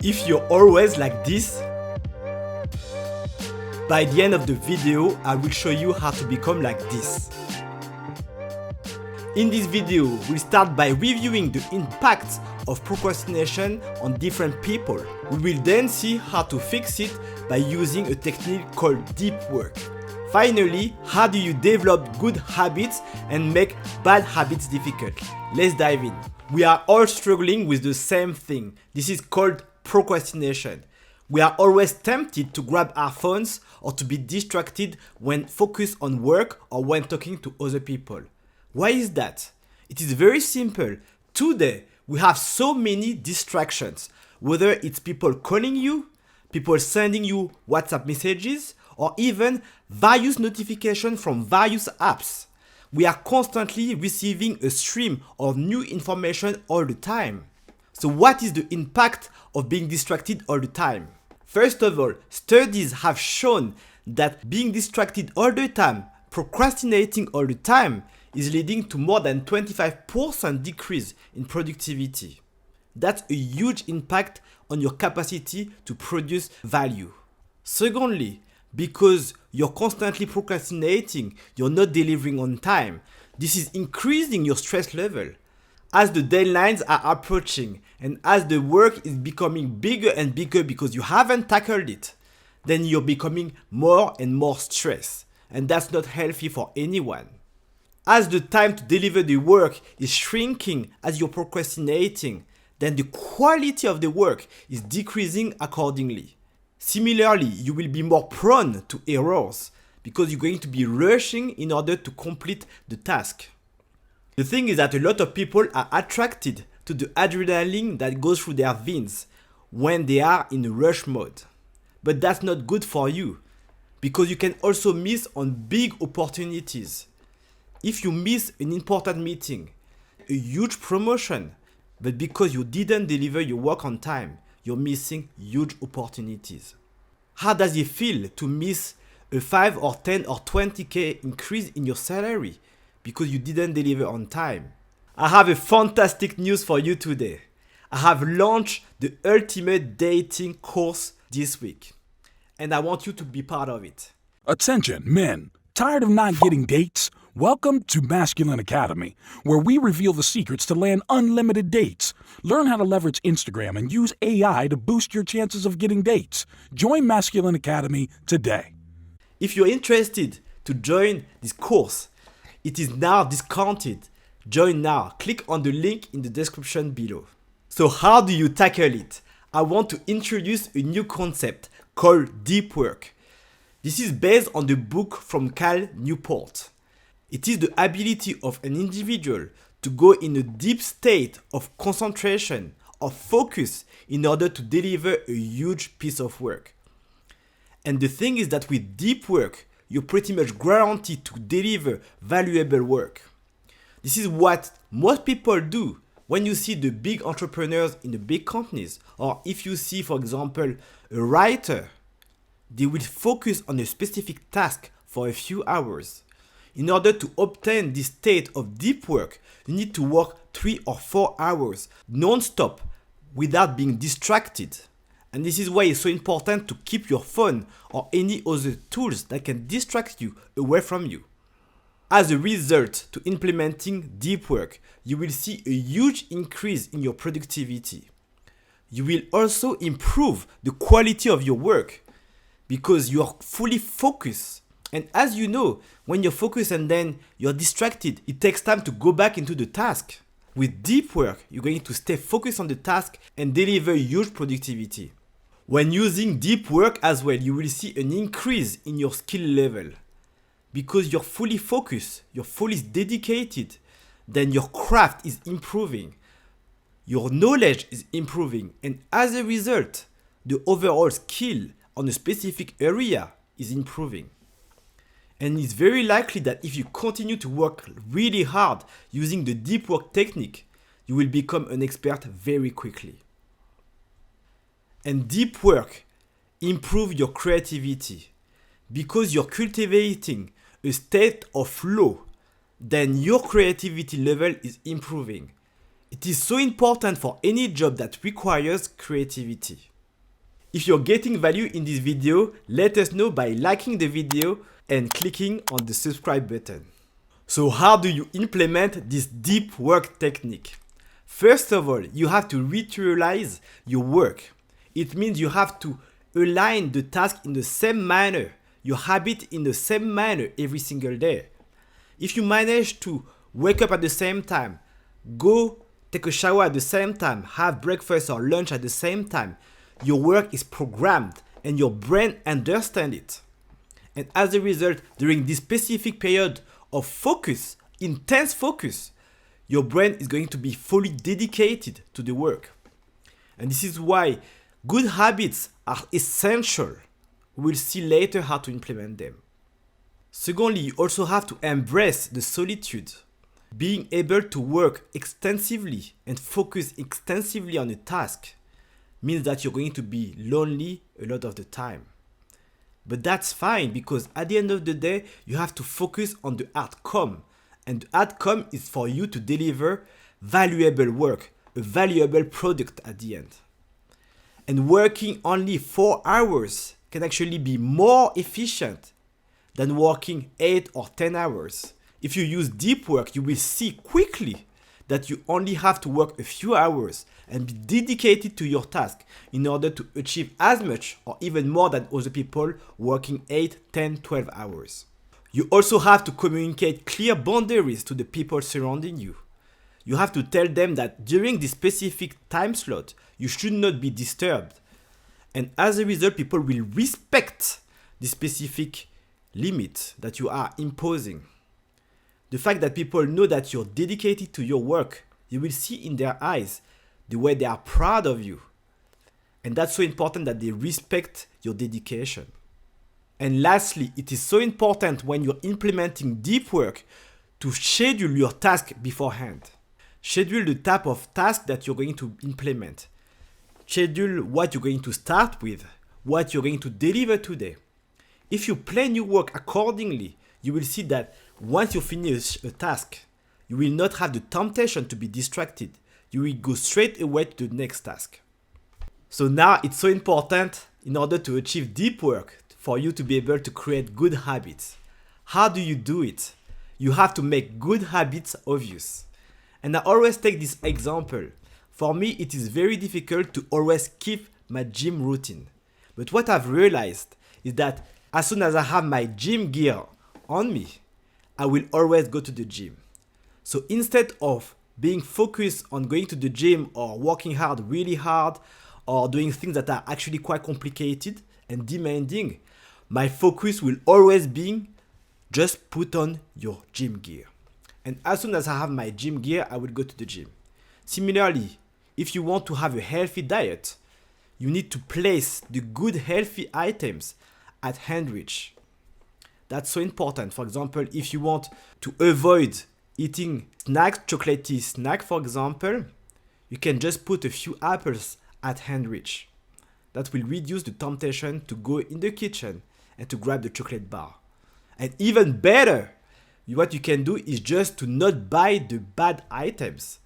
If you're always like this, by the end of the video, I will show you how to become like this. In this video, we'll start by reviewing the impact of procrastination on different people. We will then see how to fix it by using a technique called deep work. Finally, how do you develop good habits and make bad habits difficult? Let's dive in. We are all struggling with the same thing. This is called procrastination. We are always tempted to grab our phones or to be distracted when focused on work or when talking to other people. Why is that? It is very simple. Today, we have so many distractions, whether it's people calling you, people sending you WhatsApp messages, or even various notifications from various apps. We are constantly receiving a stream of new information all the time. So what is the impact of being distracted all the time? First of all, studies have shown that being distracted all the time, procrastinating all the time, is leading to more than 25% decrease in productivity. That's a huge impact on your capacity to produce value. Secondly, because you're constantly procrastinating, you're not delivering on time. This is increasing your stress level. As the deadlines are approaching and as the work is becoming bigger and bigger because you haven't tackled it, then you're becoming more and more stressed. And that's not healthy for anyone. As the time to deliver the work is shrinking as you're procrastinating, then the quality of the work is decreasing accordingly. Similarly, you will be more prone to errors because you're going to be rushing in order to complete the task. The thing is that a lot of people are attracted to the adrenaline that goes through their veins when they are in rush mode. But that's not good for you because you can also miss on big opportunities. If you miss an important meeting, a huge promotion, but because you didn't deliver your work on time, you're missing huge opportunities. How does it feel to miss a 5 or 10 or 20k increase in your salary because you didn't deliver on time? I have a fantastic news for you today. I have launched the ultimate dating course this week, and I want you to be part of it. Attention, men. Tired of not getting dates? Welcome to Masculine Academy, where we reveal the secrets to land unlimited dates. Learn how to leverage Instagram and use AI to boost your chances of getting dates. Join Masculine Academy today. If you're interested to join this course, it is now discounted. Join now. Click on the link in the description below. So how do you tackle it? I want to introduce a new concept called deep work. This is based on the book from Cal Newport. It is the ability of an individual to go in a deep state of concentration, of focus, in order to deliver a huge piece of work. And the thing is that with deep work, you're pretty much guaranteed to deliver valuable work. This is what most people do when you see the big entrepreneurs in the big companies, or if you see, for example, a writer, they will focus on a specific task for a few hours. In order to obtain this state of deep work, you need to work 3 or 4 hours non-stop without being distracted. And this is why it's so important to keep your phone or any other tools that can distract you away from you. As a result to implementing deep work, you will see a huge increase in your productivity. You will also improve the quality of your work because you are fully focused. And as you know, when you're focused and then you're distracted, it takes time to go back into the task. With deep work, you're going to stay focused on the task and deliver huge productivity. When using deep work as well, you will see an increase in your skill level. Because you're fully focused, you're fully dedicated, then your craft is improving. Your knowledge is improving. And as a result, the overall skill on a specific area is improving. And it's very likely that if you continue to work really hard using the deep work technique, you will become an expert very quickly. And deep work improves your creativity because you're cultivating a state of flow, then your creativity level is improving. It is so important for any job that requires creativity. If you're getting value in this video, let us know by liking the video and clicking on the subscribe button. So how do you implement this deep work technique? First of all, you have to ritualize your work. It means you have to align the task in the same manner, your habit in the same manner every single day. If you manage to wake up at the same time, go take a shower at the same time, have breakfast or lunch at the same time, your work is programmed and your brain understands it. And as a result, during this specific period of focus, intense focus, your brain is going to be fully dedicated to the work. And this is why good habits are essential. We'll see later how to implement them. Secondly, you also have to embrace the solitude. Being able to work extensively and focus extensively on a task means that you're going to be lonely a lot of the time. But that's fine, because at the end of the day, you have to focus on the outcome. And the outcome is for you to deliver valuable work, a valuable product at the end. And working only 4 hours can actually be more efficient than working 8 or 10 hours. If you use deep work, you will see quickly that you only have to work a few hours and be dedicated to your task in order to achieve as much or even more than other people working 8, 10, 12 hours. You also have to communicate clear boundaries to the people surrounding you. You have to tell them that during this specific time slot, you should not be disturbed. And as a result, people will respect the specific limit that you are imposing. The fact that people know that you're dedicated to your work, you will see in their eyes the way they are proud of you. And that's so important, that they respect your dedication. And lastly, it is so important when you're implementing deep work to schedule your task beforehand. Schedule the type of task that you're going to implement. Schedule what you're going to start with, what you're going to deliver today. If you plan your work accordingly, you will see that once you finish a task, you will not have the temptation to be distracted. You will go straight away to the next task. So now it's so important, in order to achieve deep work, for you to be able to create good habits. How do you do it? You have to make good habits obvious. And I always take this example. For me, it is very difficult to always keep my gym routine. But what I've realized is that as soon as I have my gym gear on me, I will always go to the gym. So instead of being focused on going to the gym or working hard, really hard, or doing things that are actually quite complicated and demanding, my focus will always be just put on your gym gear. And as soon as I have my gym gear, I will go to the gym. Similarly, if you want to have a healthy diet, you need to place the good healthy items at hand reach. That's so important. For example, if you want to avoid eating snacks, chocolatey snack, for example, you can just put a few apples at hand reach. That will reduce the temptation to go in the kitchen and to grab the chocolate bar. And even better, what you can do is just to not buy the bad items.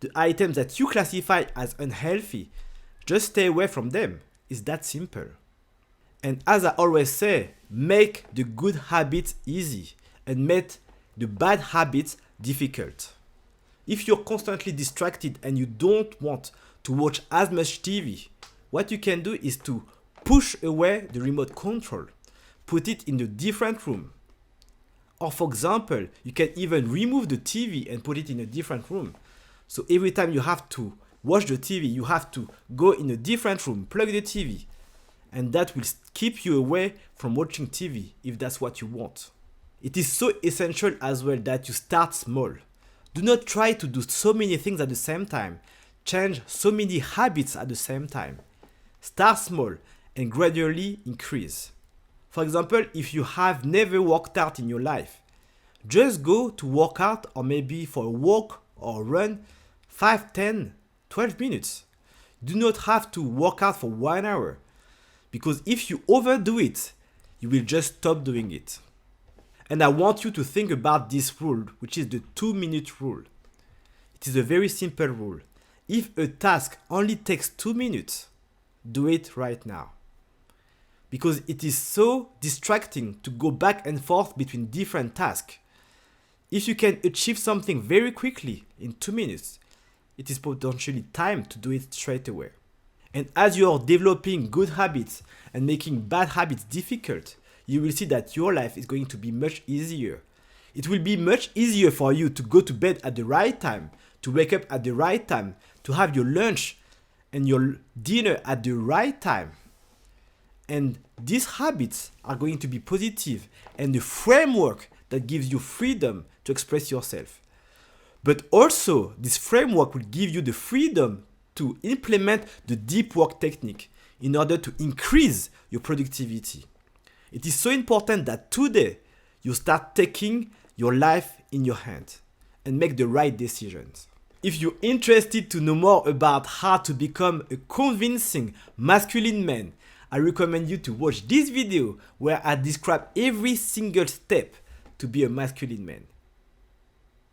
The items that you classify as unhealthy, just stay away from them. It's that simple. And as I always say, make the good habits easy and make the bad habits difficult. If you're constantly distracted and you don't want to watch as much TV, what you can do is to push away the remote control, put it in a different room. Or for example, you can even remove the TV and put it in a different room. So every time you have to watch the TV, you have to go in a different room, plug the TV, and that will keep you away from watching TV if that's what you want. It is so essential as well that you start small. Do not try to do so many things at the same time, change so many habits at the same time. Start small and gradually increase. For example, if you have never worked out in your life, just go to work out, or maybe for a walk or run 5, 10, 12 minutes. Do not have to work out for 1 hour, because if you overdo it, you will just stop doing it. And I want you to think about this rule, which is the 2-minute rule. It is a very simple rule. If a task only takes 2 minutes, do it right now. because it is so distracting to go back and forth between different tasks. If you can achieve something very quickly in 2 minutes, it is potentially time to do it straight away. And as you are developing good habits and making bad habits difficult, you will see that your life is going to be much easier. It will be much easier for you to go to bed at the right time, to wake up at the right time, to have your lunch and your dinner at the right time. And these habits are going to be positive and the framework that gives you freedom to express yourself. But also, this framework will give you the freedom to implement the deep work technique in order to increase your productivity. It is so important that today you start taking your life in your hands and make the right decisions. If you're interested to know more about how to become a convincing masculine man, I recommend you to watch this video where I describe every single step to be a masculine man.